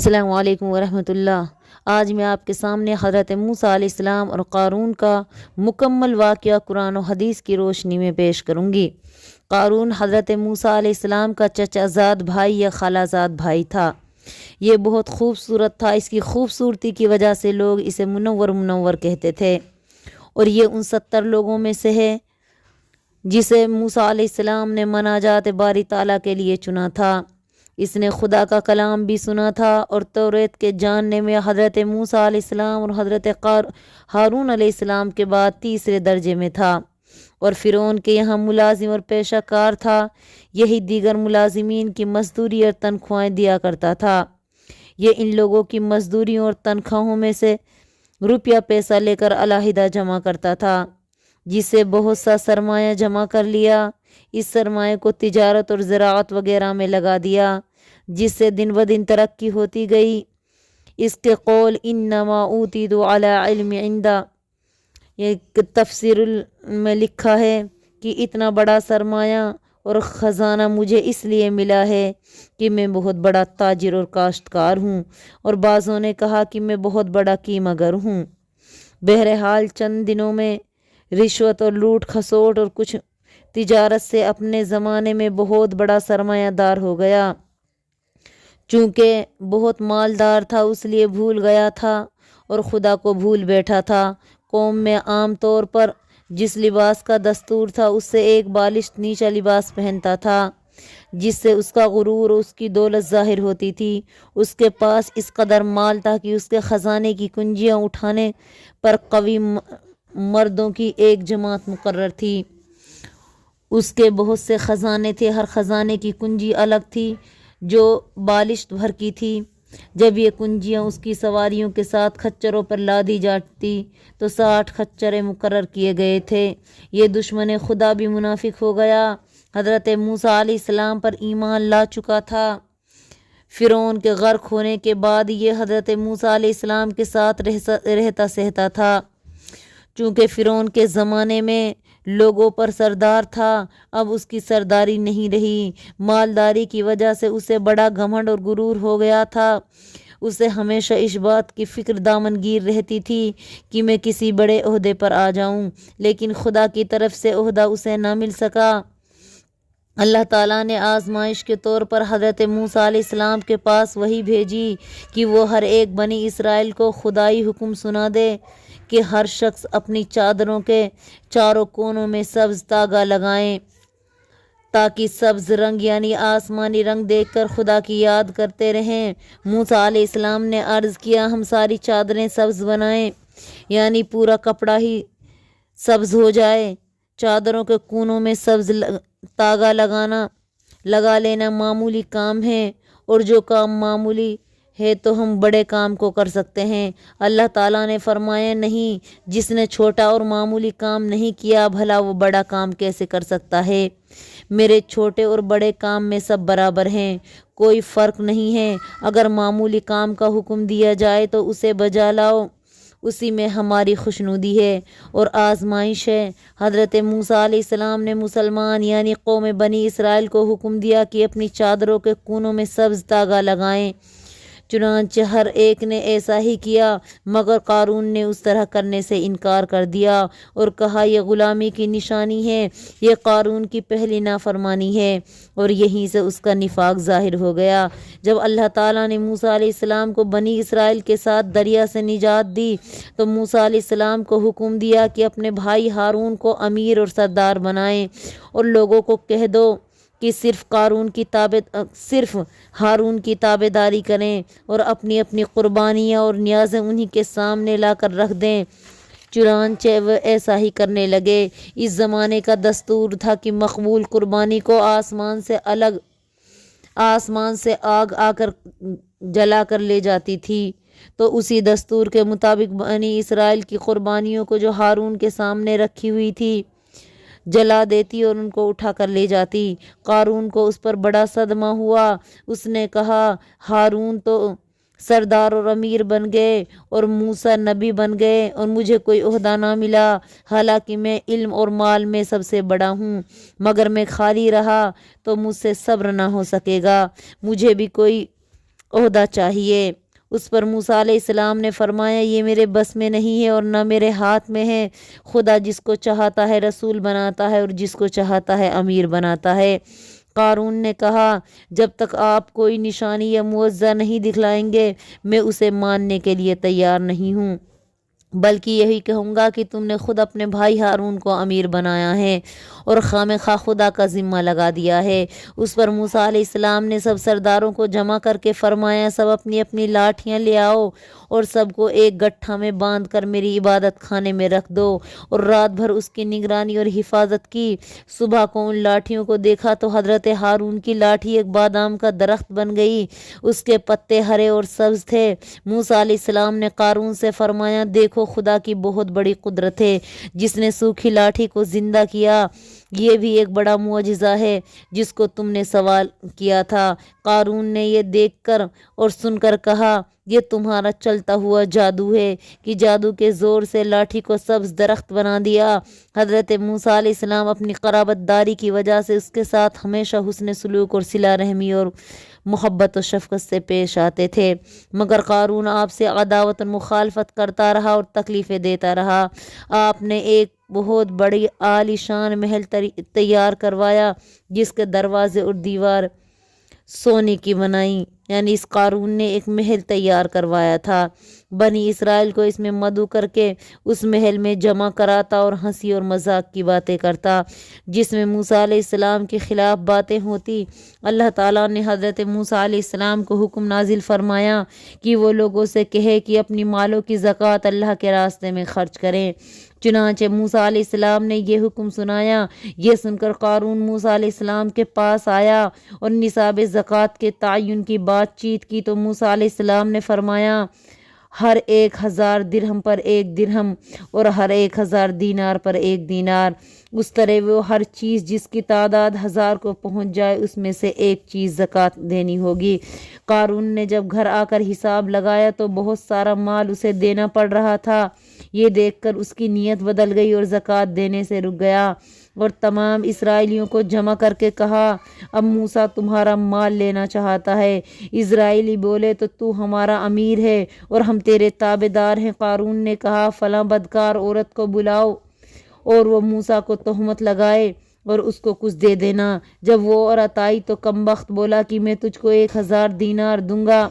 السلام علیکم ورحمۃ اللہ۔ آج میں آپ کے سامنے حضرت موسیٰ علیہ السلام اور قارون کا مکمل واقعہ قرآن و حدیث کی روشنی میں پیش کروں گی۔ قارون حضرت موسیٰ علیہ السلام کا چچا زاد بھائی یا خالہ زاد بھائی تھا۔ یہ بہت خوبصورت تھا، اس کی خوبصورتی کی وجہ سے لوگ اسے منور کہتے تھے، اور یہ ان 70 لوگوں میں سے ہے جسے موسیٰ علیہ السلام نے مناجات باری تعالیٰ کے لیے چنا تھا۔ اس نے خدا کا کلام بھی سنا تھا اور توریت کے جاننے میں حضرت موسیٰ علیہ السلام اور حضرت ہارون علیہ السلام کے بعد تیسرے درجے میں تھا، اور فرعون کے یہاں ملازم اور پیشہ کار تھا۔ یہی دیگر ملازمین کی مزدوری اور تنخواہیں دیا کرتا تھا۔ یہ ان لوگوں کی مزدوریوں اور تنخواہوں میں سے روپیہ پیسہ لے کر علیحدہ جمع کرتا تھا، جس سے بہت سا سرمایہ جمع کر لیا۔ اس سرمایہ کو تجارت اور زراعت وغیرہ میں لگا دیا، جس سے دن بدن ترقی ہوتی گئی۔ اس کے قول انما اوتیت علی علم عندہ، یہ تفسیر میں لکھا ہے کہ اتنا بڑا سرمایہ اور خزانہ مجھے اس لیے ملا ہے کہ میں بہت بڑا تاجر اور کاشتکار ہوں، اور بعضوں نے کہا کہ میں بہت بڑا کیمہ گر ہوں۔ بہرحال چند دنوں میں رشوت اور لوٹ کھسوٹ اور کچھ تجارت سے اپنے زمانے میں بہت بڑا سرمایہ دار ہو گیا۔ چونکہ بہت مالدار تھا اس لیے بھول گیا تھا اور خدا کو بھول بیٹھا تھا۔ قوم میں عام طور پر جس لباس کا دستور تھا اس سے ایک بالشت نیچا لباس پہنتا تھا، جس سے اس کا غرور اور اس کی دولت ظاہر ہوتی تھی۔ اس کے پاس اس قدر مال تھا کہ اس کے خزانے کی کنجیاں اٹھانے پر قوی مردوں کی ایک جماعت مقرر تھی۔ اس کے بہت سے خزانے تھے، ہر خزانے کی کنجی الگ تھی جو بالشت بھر کی تھی۔ جب یہ کنجیاں اس کی سواریوں کے ساتھ کھچروں پر لادی جاتی تو 60 کھچرے مقرر کیے گئے تھے۔ یہ دشمن خدا بھی منافق ہو گیا، حضرت موسیٰ علیہ السلام پر ایمان لا چکا تھا۔ فرعون کے غرق ہونے کے بعد یہ حضرت موسیٰ علیہ السلام کے ساتھ رہتا سہتا تھا۔ چونکہ فرعون کے زمانے میں لوگوں پر سردار تھا، اب اس کی سرداری نہیں رہی۔ مالداری کی وجہ سے اسے بڑا گھمنڈ اور غرور ہو گیا تھا۔ اسے ہمیشہ اس بات کی فکر دامنگیر رہتی تھی کہ میں کسی بڑے عہدے پر آ جاؤں، لیکن خدا کی طرف سے عہدہ اسے نہ مل سکا۔ اللہ تعالیٰ نے آزمائش کے طور پر حضرت موسیٰ علیہ السلام کے پاس وحی بھیجی کہ وہ ہر ایک بنی اسرائیل کو خدائی حکم سنا دے کہ ہر شخص اپنی چادروں کے چاروں کونوں میں سبز تاگا لگائیں، تاکہ سبز رنگ یعنی آسمانی رنگ دیکھ کر خدا کی یاد کرتے رہیں۔ موسیٰ علیہ السلام نے عرض کیا، ہم ساری چادریں سبز بنائیں، یعنی پورا کپڑا ہی سبز ہو جائے۔ چادروں کے کونوں میں سبز تاگا لگا لینا معمولی کام ہے، اور جو کام معمولی ہے تو ہم بڑے کام کو کر سکتے ہیں۔ اللہ تعالیٰ نے فرمایا، نہیں، جس نے چھوٹا اور معمولی کام نہیں کیا بھلا وہ بڑا کام کیسے کر سکتا ہے؟ میرے چھوٹے اور بڑے کام میں سب برابر ہیں، کوئی فرق نہیں ہے۔ اگر معمولی کام کا حکم دیا جائے تو اسے بجا لاؤ، اسی میں ہماری خوشنودی ہے اور آزمائش ہے۔ حضرت موسیٰ علیہ السلام نے مسلمان یعنی قوم بنی اسرائیل کو حکم دیا کہ اپنی چادروں کے کونوں میں سبز تاگا لگائیں۔ چنانچہ ہر ایک نے ایسا ہی کیا، مگر قارون نے اس طرح کرنے سے انکار کر دیا اور کہا یہ غلامی کی نشانی ہے، یہ قارون کی پہلی نافرمانی ہے، اور یہیں سے اس کا نفاق ظاہر ہو گیا۔ جب اللہ تعالیٰ نے موسیٰ علیہ السلام کو بنی اسرائیل کے ساتھ دریا سے نجات دی تو موسیٰ علیہ السلام کو حکم دیا کہ اپنے بھائی ہارون کو امیر اور سردار بنائیں، اور لوگوں کو کہہ دو کہ صرف ہارون کی تابع داری کریں اور اپنی اپنی قربانیاں اور نیازیں انہی کے سامنے لا کر رکھ دیں۔ چنانچہ وہ ایسا ہی کرنے لگے۔ اس زمانے کا دستور تھا کہ مقبول قربانی کو آسمان سے آگ آ کر جلا کر لے جاتی تھی، تو اسی دستور کے مطابق بنی اسرائیل کی قربانیوں کو جو ہارون کے سامنے رکھی ہوئی تھی جلا دیتی اور ان کو اٹھا کر لے جاتی۔ قارون کو اس پر بڑا صدمہ ہوا۔ اس نے کہا، ہارون تو سردار اور امیر بن گئے اور موسیٰ نبی بن گئے اور مجھے کوئی عہدہ نہ ملا، حالانکہ میں علم اور مال میں سب سے بڑا ہوں، مگر میں خالی رہا تو مجھ سے صبر نہ ہو سکے گا۔ مجھے بھی کوئی عہدہ چاہیے۔ اس پر موسیٰ علیہ السلام نے فرمایا یہ میرے بس میں نہیں ہے اور نہ میرے ہاتھ میں ہے، خدا جس کو چاہتا ہے رسول بناتا ہے اور جس کو چاہتا ہے امیر بناتا ہے۔ قارون نے کہا جب تک آپ کوئی نشانی یا معجزہ نہیں دکھلائیں گے میں اسے ماننے کے لیے تیار نہیں ہوں، بلکہ یہی کہوں گا کہ تم نے خود اپنے بھائی ہارون کو امیر بنایا ہے اور خواہ خدا کا ذمہ لگا دیا ہے۔ اس پر موسیٰ علیہ السلام نے سب سرداروں کو جمع کر کے فرمایا سب اپنی اپنی لاٹھیاں لے آؤ اور سب کو ایک گٹھا میں باندھ کر میری عبادت خانے میں رکھ دو اور رات بھر اس کی نگرانی اور حفاظت کی۔ صبح کو ان لاٹھیوں کو دیکھا تو حضرت ہارون کی لاٹھی ایک بادام کا درخت بن گئی، اس کے پتے ہرے اور سبز تھے۔ موسیٰ علیہ السلام نے قارون سے فرمایا دیکھو خدا کی بہت بڑی قدرت ہے جس نے سوکھی لاٹھی کو زندہ کیا، یہ بھی ایک بڑا معجزہ ہے جس کو تم نے سوال کیا تھا۔ قارون نے یہ دیکھ کر اور سن کر کہا یہ تمہارا چلتا ہوا جادو ہے کہ جادو کے زور سے لاٹھی کو سبز درخت بنا دیا۔ حضرت موسیٰ علیہ السلام اپنی قرابت داری کی وجہ سے اس کے ساتھ ہمیشہ حسن سلوک اور صلہ رحمی اور محبت و شفقت سے پیش آتے تھے، مگر قارون آپ سے عداوت اور مخالفت کرتا رہا اور تکلیفیں دیتا رہا۔ آپ نے ایک بہت بڑی عالی شان محل تیار کروایا جس کے دروازے اور دیوار سونے کی بنائی، یعنی اس قارون نے ایک محل تیار کروایا تھا۔ بنی اسرائیل کو اس میں مدعو کر کے اس محل میں جمع کراتا اور ہنسی اور مذاق کی باتیں کرتا جس میں موسیٰ علیہ السلام کے خلاف باتیں ہوتی۔ اللہ تعالیٰ نے حضرت موسیٰ علیہ السلام کو حکم نازل فرمایا کہ وہ لوگوں سے کہے کہ اپنی مالوں کی زکوٰۃ اللہ کے راستے میں خرچ کریں۔ چنانچہ موسیٰ علیہ السلام نے یہ حکم سنایا۔ یہ سن کر قارون موسیٰ علیہ السلام کے پاس آیا اور نصاب زکوٰۃ کے تعین کی بات چیت کی تو موسیٰ علیہ السلام نے فرمایا ہر 1000 درہم پر 1 درہم اور ہر 1000 دینار پر 1 دینار، اس طرح وہ ہر چیز جس کی تعداد 1000 کو پہنچ جائے اس میں سے ایک چیز زکوٰۃ دینی ہوگی۔ قارون نے جب گھر آ کر حساب لگایا تو بہت سارا مال اسے دینا پڑ رہا تھا۔ یہ دیکھ کر اس کی نیت بدل گئی اور زکوٰۃ دینے سے رک گیا اور تمام اسرائیلیوں کو جمع کر کے کہا اب موسیٰ تمہارا مال لینا چاہتا ہے۔ اسرائیلی بولے تو ہمارا امیر ہے اور ہم تیرے تابع دار ہیں۔ قارون نے کہا فلاں بدکار عورت کو بلاؤ اور وہ موسیٰ کو تہمت لگائے اور اس کو کچھ دے دینا۔ جب وہ عورت آئی تو کمبخت بولا کہ میں تجھ کو 1000 دینار دوں گا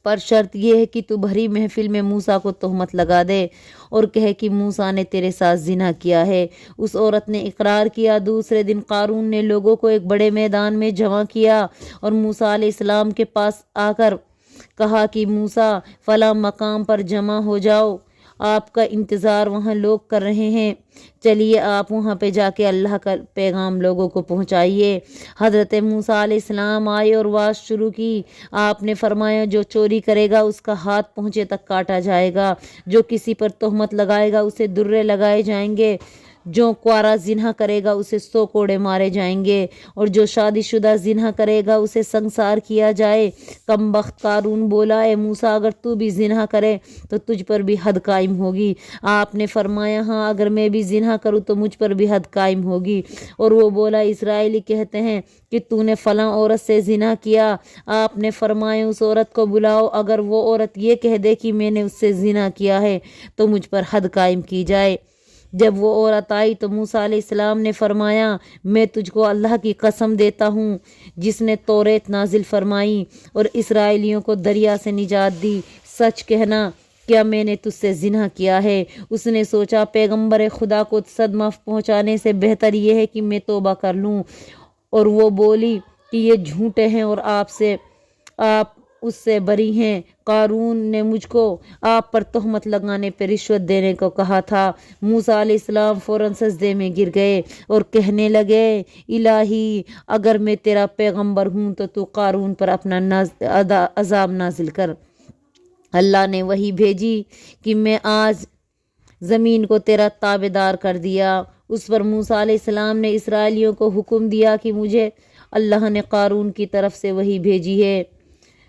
پر شرط یہ ہے کہ تو بھری محفل میں موسیٰ کو تہمت لگا دے اور کہے کہ موسیٰ نے تیرے ساتھ زنا کیا ہے۔ اس عورت نے اقرار کیا۔ دوسرے دن قارون نے لوگوں کو ایک بڑے میدان میں جمع کیا اور موسیٰ علیہ السلام کے پاس آ کر کہا کہ موسیٰ فلاں مقام پر جمع ہو جاؤ، آپ کا انتظار وہاں لوگ کر رہے ہیں، چلیے آپ وہاں پہ جا کے اللہ کا پیغام لوگوں کو پہنچائیے۔ حضرت موسیٰ علیہ السلام آئے اور واز شروع کی۔ آپ نے فرمایا جو چوری کرے گا اس کا ہاتھ پہنچے تک کاٹا جائے گا، جو کسی پر تہمت لگائے گا اسے درے لگائے جائیں گے، جو کوارا زنا کرے گا اسے 100 کوڑے مارے جائیں گے اور جو شادی شدہ زنا کرے گا اسے سنسار کیا جائے۔ کمبخت قارون بولا اے موسیٰ اگر تو بھی زنا کرے تو تجھ پر بھی حد قائم ہوگی۔ آپ نے فرمایا ہاں اگر میں بھی زنا کروں تو مجھ پر بھی حد قائم ہوگی۔ اور وہ بولا اسرائیلی کہتے ہیں کہ تو نے فلاں عورت سے زنا کیا۔ آپ نے فرمایا اس عورت کو بلاؤ، اگر وہ عورت یہ کہہ دے کہ میں نے اس سے زنا کیا ہے تو مجھ پر حد قائم کی جائے۔ جب وہ عورت آئی تو موسیٰ علیہ السلام نے فرمایا میں تجھ کو اللہ کی قسم دیتا ہوں جس نے توریت نازل فرمائی اور اسرائیلیوں کو دریا سے نجات دی، سچ کہنا کیا میں نے تجھ سے زنا کیا ہے؟ اس نے سوچا پیغمبر خدا کو صدمہ پہنچانے سے بہتر یہ ہے کہ میں توبہ کر لوں، اور وہ بولی کہ یہ جھوٹے ہیں اور آپ اس سے بری ہیں۔ قارون نے مجھ کو آپ پر تہمت لگانے پہ رشوت دینے کو کہا تھا۔ موسیٰ علیہ السلام فوراً سجدے میں گر گئے اور کہنے لگے الہی اگر میں تیرا پیغمبر ہوں تو قارون پر اپنا عذاب نازل کر۔ اللہ نے وحی بھیجی کہ میں آج زمین کو تیرا تابع دار کر دیا۔ اس پر موسیٰ علیہ السلام نے اسرائیلیوں کو حکم دیا کہ مجھے اللہ نے قارون کی طرف سے وحی بھیجی ہے،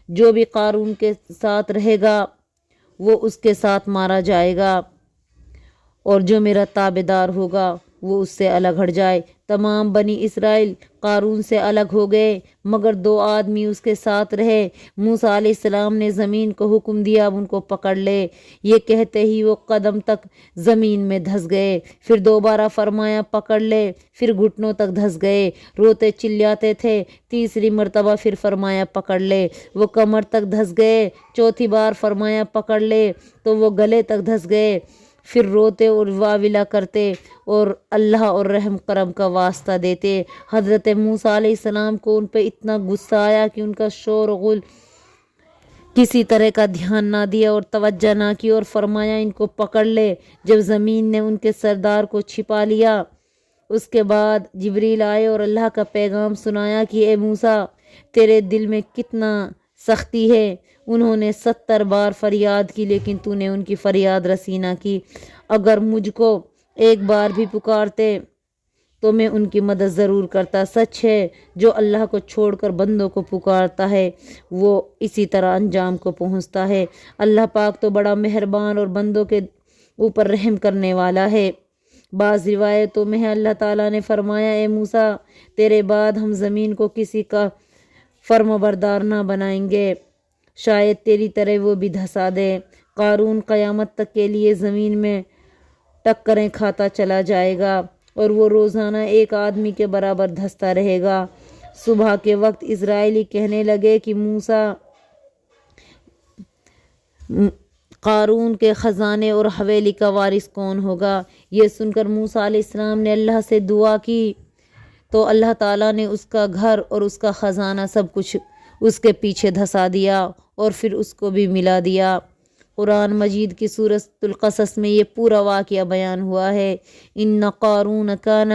جو بھی قارون کے ساتھ رہے گا وہ اس کے ساتھ مارا جائے گا اور جو میرا تابع دار ہوگا وہ اس سے الگ ہٹ جائے۔ تمام بنی اسرائیل قارون سے الگ ہو گئے مگر 2 آدمی اس کے ساتھ رہے۔ موسیٰ علیہ السلام نے زمین کو حکم دیا اب ان کو پکڑ لے، یہ کہتے ہی وہ قدم تک زمین میں دھس گئے۔ پھر دوبارہ فرمایا پکڑ لے، پھر گھٹنوں تک دھس گئے، روتے چلیاتے تھے۔ تیسری مرتبہ پھر فرمایا پکڑ لے، وہ کمر تک دھس گئے۔ چوتھی بار فرمایا پکڑ لے تو وہ گلے تک دھس گئے۔ پھر روتے اور واویلا کرتے اور اللہ اور رحم کرم کا واسطہ دیتے۔ حضرت موسیٰ علیہ السلام کو ان پہ اتنا غصہ آیا کہ ان کا شور و غل کسی طرح کا دھیان نہ دیا اور توجہ نہ کی اور فرمایا ان کو پکڑ لے۔ جب زمین نے ان کے سردار کو چھپا لیا اس کے بعد جبریل آئے اور اللہ کا پیغام سنایا کہ اے موسیٰ تیرے دل میں کتنا سختی ہے۔ انہوں نے 70 بار فریاد کی لیکن تو نے ان کی فریاد رسی نہ کی۔ اگر مجھ کو ایک بار بھی پکارتے تو میں ان کی مدد ضرور کرتا۔ سچ ہے جو اللہ کو چھوڑ کر بندوں کو پکارتا ہے وہ اسی طرح انجام کو پہنچتا ہے۔ اللہ پاک تو بڑا مہربان اور بندوں کے اوپر رحم کرنے والا ہے۔ بعض روایتوں میں ہے اللہ تعالیٰ نے فرمایا اے موسیٰ تیرے بعد ہم زمین کو کسی کا فرمانبردار نہ بنائیں گے، شاید تیری طرح وہ بھی دھسا دے۔ قارون قیامت تک کے لیے زمین میں ٹکریں کھاتا چلا جائے گا اور وہ روزانہ ایک آدمی کے برابر دھستا رہے گا۔ صبح کے وقت اسرائیلی کہنے لگے کہ موسیٰ قارون کے خزانے اور حویلی کا وارث کون ہوگا؟ یہ سن کر موسیٰ علیہ السلام نے اللہ سے دعا کی تو اللہ تعالیٰ نے اس کا گھر اور اس کا خزانہ سب کچھ اس کے پیچھے دھسا دیا اور پھر اس کو بھی ملا دیا۔ قرآن مجید کی سورۃ القصص میں یہ پورا واقعہ بیان ہوا ہے۔ ان قارون کان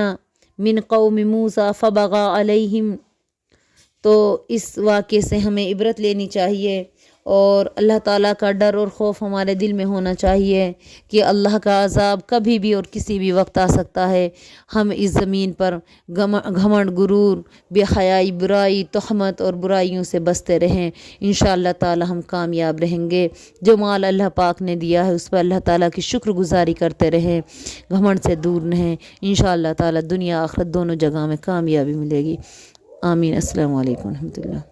من قوم موسیٰ فبغى علیہم۔ تو اس واقعے سے ہمیں عبرت لینی چاہیے اور اللہ تعالیٰ کا ڈر اور خوف ہمارے دل میں ہونا چاہیے کہ اللہ کا عذاب کبھی بھی اور کسی بھی وقت آ سکتا ہے۔ ہم اس زمین پر گھمنڈ، غرور، بے حیائی، برائی، تہمت اور برائیوں سے بچتے رہیں، انشاءاللہ تعالیٰ ہم کامیاب رہیں گے۔ جو مال اللہ پاک نے دیا ہے اس پر اللہ تعالیٰ کی شکر گزاری کرتے رہیں، گھمنڈ سے دور رہیں، انشاءاللہ تعالیٰ دنیا آخرت دونوں جگہ میں کامیابی ملے گی۔ آمین۔ السلام علیکم ورحمۃ اللہ۔